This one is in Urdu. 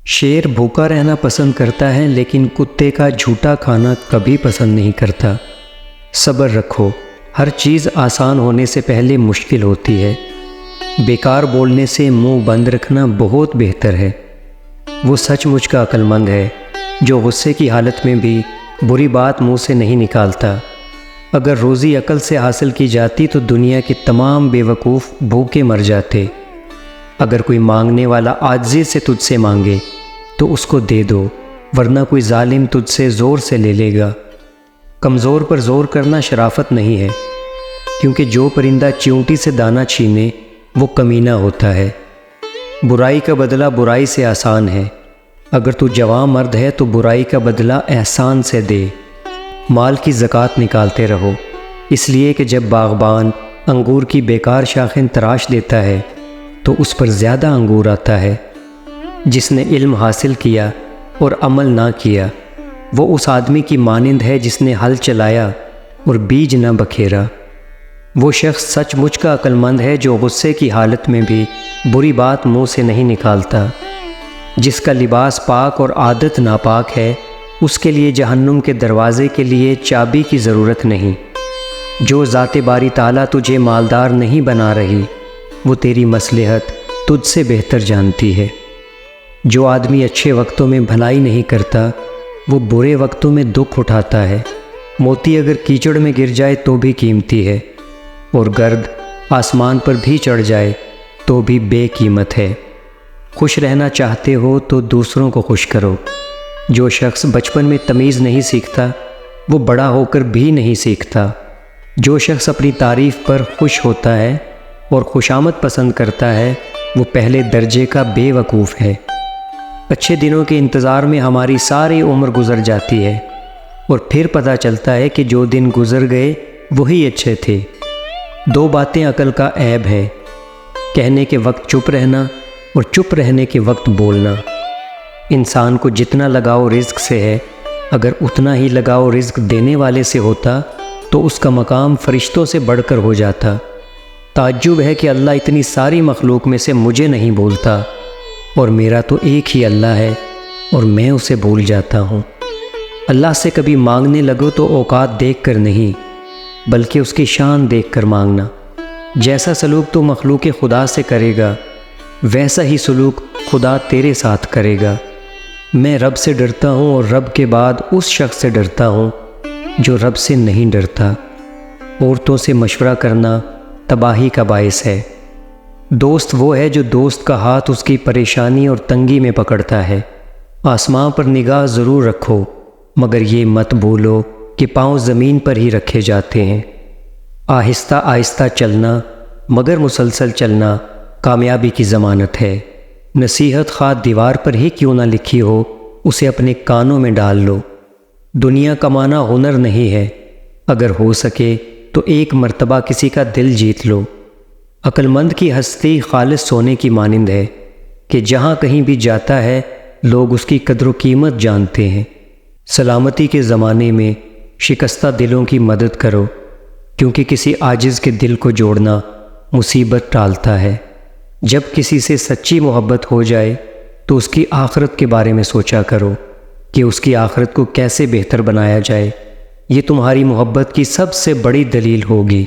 شیر بھوکا رہنا پسند کرتا ہے لیکن کتے کا جھوٹا کھانا کبھی پسند نہیں کرتا۔ صبر رکھو، ہر چیز آسان ہونے سے پہلے مشکل ہوتی ہے۔ بیکار بولنے سے منہ بند رکھنا بہت بہتر ہے۔ وہ سچ مچ کا عقل مند ہے جو غصے کی حالت میں بھی بری بات منہ سے نہیں نکالتا۔ اگر روزی عقل سے حاصل کی جاتی تو دنیا کے تمام بے وقوف بھوکے مر جاتے۔ اگر کوئی مانگنے والا عاجزی سے تجھ سے مانگے تو اس کو دے دو، ورنہ کوئی ظالم تجھ سے زور سے لے لے گا۔ کمزور پر زور کرنا شرافت نہیں ہے، کیونکہ جو پرندہ چیونٹی سے دانہ چھینے وہ کمینہ ہوتا ہے۔ برائی کا بدلہ برائی سے آسان ہے۔ اگر تو جوان مرد ہے تو برائی کا بدلہ احسان سے دے۔ مال کی زکوٰۃ نکالتے رہو، اس لیے کہ جب باغبان انگور کی بیکار شاخیں تراش دیتا ہے تو اس پر زیادہ انگور آتا ہے۔ جس نے علم حاصل کیا اور عمل نہ کیا وہ اس آدمی کی مانند ہے جس نے ہل چلایا اور بیج نہ بکھیرا۔ وہ شخص سچ مچ کا عقل مند ہے جو غصے کی حالت میں بھی بری بات منہ سے نہیں نکالتا۔ جس کا لباس پاک اور عادت ناپاک ہے اس کے لیے جہنم کے دروازے کے لیے چابی کی ضرورت نہیں۔ جو ذات باری تعالیٰ تجھے مالدار نہیں بنا رہی وہ تیری مصلحت تجھ سے بہتر جانتی ہے۔ جو آدمی اچھے وقتوں میں بھلائی نہیں کرتا وہ برے وقتوں میں دکھ اٹھاتا ہے۔ موتی اگر کیچڑ میں گر جائے تو بھی قیمتی ہے، اور گرد آسمان پر بھی چڑھ جائے تو بھی بے قیمت ہے۔ خوش رہنا چاہتے ہو تو دوسروں کو خوش کرو۔ جو شخص بچپن میں تمیز نہیں سیکھتا وہ بڑا ہو کر بھی نہیں سیکھتا۔ جو شخص اپنی تعریف پر خوش ہوتا ہے اور خوشامد پسند کرتا ہے وہ پہلے درجے کا بے وقوف ہے۔ اچھے دنوں کے انتظار میں ہماری ساری عمر گزر جاتی ہے، اور پھر پتہ چلتا ہے کہ جو دن گزر گئے وہی اچھے تھے۔ دو باتیں عقل کا عیب ہے: کہنے کے وقت چپ رہنا اور چپ رہنے کے وقت بولنا۔ انسان کو جتنا لگاؤ رزق سے ہے، اگر اتنا ہی لگاؤ رزق دینے والے سے ہوتا تو اس کا مقام فرشتوں سے بڑھ کر ہو جاتا۔ تعجب ہے کہ اللہ اتنی ساری مخلوق میں سے مجھے نہیں بھولتا، اور میرا تو ایک ہی اللہ ہے اور میں اسے بھول جاتا ہوں۔ اللہ سے کبھی مانگنے لگو تو اوقات دیکھ کر نہیں بلکہ اس کی شان دیکھ کر مانگنا۔ جیسا سلوک تو مخلوق خدا سے کرے گا ویسا ہی سلوک خدا تیرے ساتھ کرے گا۔ میں رب سے ڈرتا ہوں اور رب کے بعد اس شخص سے ڈرتا ہوں جو رب سے نہیں ڈرتا۔ عورتوں سے مشورہ کرنا تباہی کا باعث ہے۔ دوست وہ ہے جو دوست کا ہاتھ اس کی پریشانی اور تنگی میں پکڑتا ہے۔ آسمان پر نگاہ ضرور رکھو، مگر یہ مت بھولو کہ پاؤں زمین پر ہی رکھے جاتے ہیں۔ آہستہ آہستہ چلنا مگر مسلسل چلنا کامیابی کی ضمانت ہے۔ نصیحت خواہ دیوار پر ہی کیوں نہ لکھی ہو، اسے اپنے کانوں میں ڈال لو۔ دنیا کمانا ہنر نہیں ہے، اگر ہو سکے تو ایک مرتبہ کسی کا دل جیت لو۔ عقل مند کی ہستی خالص سونے کی مانند ہے کہ جہاں کہیں بھی جاتا ہے لوگ اس کی قدر و قیمت جانتے ہیں۔ سلامتی کے زمانے میں شکستہ دلوں کی مدد کرو، کیونکہ کسی عاجز کے دل کو جوڑنا مصیبت ٹالتا ہے۔ جب کسی سے سچی محبت ہو جائے تو اس کی آخرت کے بارے میں سوچا کرو کہ اس کی آخرت کو کیسے بہتر بنایا جائے۔ یہ تمہاری محبت کی سب سے بڑی دلیل ہوگی۔